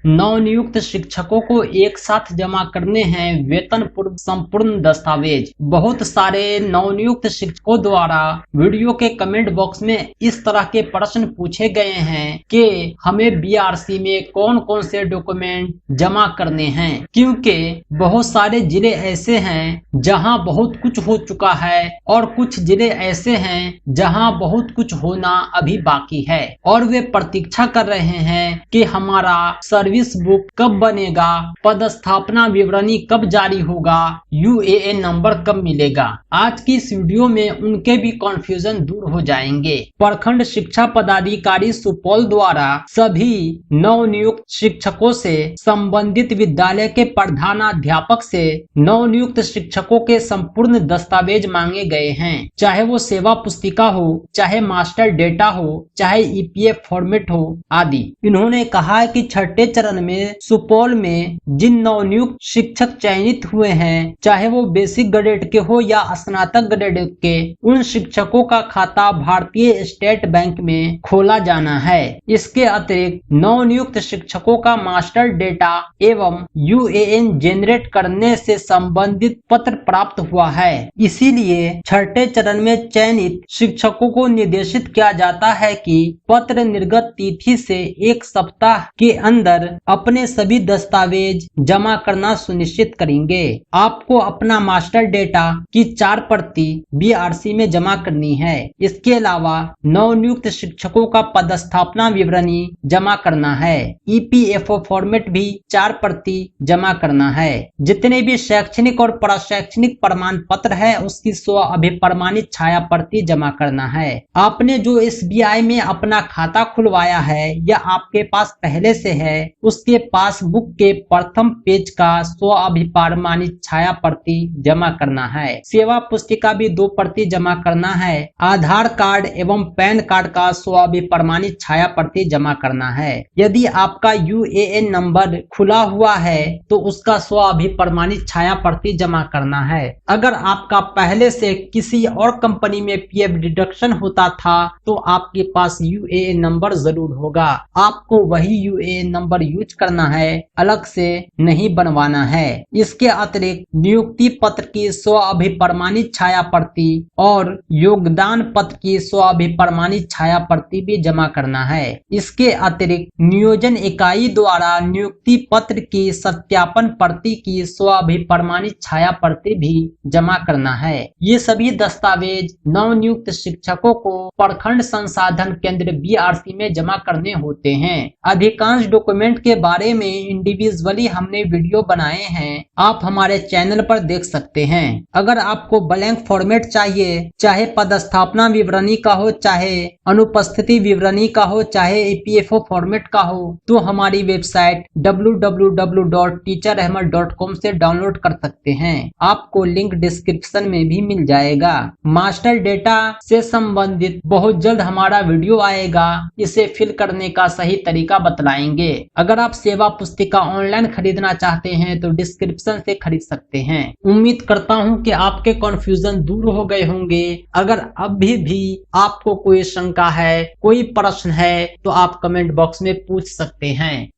नवनियुक्त शिक्षकों को एक साथ जमा करने हैं वेतन पूर्व संपूर्ण दस्तावेज। बहुत सारे नवनियुक्त शिक्षकों द्वारा वीडियो के कमेंट बॉक्स में इस तरह के प्रश्न पूछे गए हैं कि हमें बीआरसी में कौन कौन से डॉक्यूमेंट जमा करने हैं, क्योंकि बहुत सारे जिले ऐसे हैं जहां बहुत कुछ हो चुका है और कुछ जिले ऐसे हैं जहां बहुत कुछ होना अभी बाकी है और वे प्रतीक्षा कर रहे हैं कि हमारा सर्विस बुक कब बनेगा, पदस्थापना विवरणी कब जारी होगा, यूएएन नंबर कब मिलेगा। आज की इस वीडियो में उनके भी कंफ्यूजन दूर हो जाएंगे। प्रखंड शिक्षा पदाधिकारी सुपौल द्वारा सभी नवनियुक्त शिक्षकों से संबंधित विद्यालय के प्रधानाध्यापक से नवनियुक्त शिक्षकों के संपूर्ण दस्तावेज मांगे गए हैं, चाहे वो सेवा पुस्तिका हो, चाहे मास्टर डेटा हो, चाहे ईपीएफ फॉर्मेट हो आदि। इन्होंने कहा है कि छठे चरण में सुपौल में जिन नवनियुक्त शिक्षक चयनित हुए हैं, चाहे वो बेसिक ग्रेड के हो या स्नातक ग्रेड के, उन शिक्षकों का खाता भारतीय स्टेट बैंक में खोला जाना है। इसके अतिरिक्त नवनियुक्त शिक्षकों का मास्टर डेटा एवं यूएएन जनरेट करने से संबंधित पत्र प्राप्त हुआ है। इसीलिए छठे चरण में चयनित शिक्षकों को निर्देशित किया जाता है कि पत्र निर्गत तिथि से एक सप्ताह के अंदर अपने सभी दस्तावेज जमा करना सुनिश्चित करेंगे। आपको अपना मास्टर डेटा की 4 प्रति बीआरसी में जमा करनी है। इसके अलावा नवनियुक्त शिक्षकों का पदस्थापना विवरणी जमा करना है। ईपीएफओ फॉर्मेट भी 4 प्रति जमा करना है। जितने भी शैक्षणिक और प्रशैक्षणिक प्रमाण पत्र है उसकी 100 अभिप्रमाणित छाया प्रति जमा करना है। आपने जो एसबीआई में अपना खाता खुलवाया है या आपके पास पहले से है, उसके पासबुक के प्रथम पेज का 100 अभिप्रमाणित छाया प्रति जमा करना है। सेवा पुस्तिका भी 2 प्रति जमा करना है। आधार कार्ड एवं पैन कार्ड का 100 अभिप्रमाणित छाया प्रति जमा करना है। यदि आपका यूएएन नंबर खुला हुआ है तो उसका 100 अभिप्रमाणित छाया प्रति जमा करना है। अगर आपका पहले से किसी और कंपनी में पीएफ डिडक्शन होता था तो आपके पास यूएएन नंबर जरूर होगा। आपको वही यूएएन नंबर यूज करना है, अलग से नहीं बनवाना है। इसके अतिरिक्त नियुक्ति पत्र की 100 अभिप्रमाणित छाया प्रति और योगदान पत्र की 100 अभिप्रमाणित छाया प्रति भी जमा करना है। इसके अतिरिक्त नियोजन इकाई द्वारा नियुक्ति पत्र की सत्यापन प्रति की 100 अभिप्रमाणित छाया प्रति भी जमा करना है। ये सभी दस्तावेज नवनियुक्त शिक्षकों को प्रखंड संसाधन केंद्र बीआरसी में जमा करने होते हैं। अधिकांश डॉक्यूमेंट के बारे में इंडिविजुअली हमने वीडियो बनाए हैं, आप हमारे चैनल पर देख सकते हैं। अगर आपको ब्लैंक फॉर्मेट चाहिए, चाहे पदस्थापना विवरणी का हो, चाहे अनुपस्थिति विवरणी का हो, चाहे ईपीएफओ फॉर्मेट का हो, तो हमारी वेबसाइट www.teacherahmed.com से डाउनलोड कर सकते हैं। आपको लिंक डिस्क्रिप्शन में भी मिल जाएगा। मास्टर डेटा से संबंधित बहुत जल्द हमारा वीडियो आएगा, इसे फिल करने का सही तरीका बतलाएंगे। अगर आप सेवा पुस्तिका ऑनलाइन खरीदना चाहते हैं तो डिस्क्रिप्शन से खरीद सकते हैं। उम्मीद करता हूं कि आपके कंफ्यूजन दूर हो गए होंगे। अगर अभी भी आपको कोई शंका है, कोई प्रश्न है तो आप कमेंट बॉक्स में पूछ सकते हैं।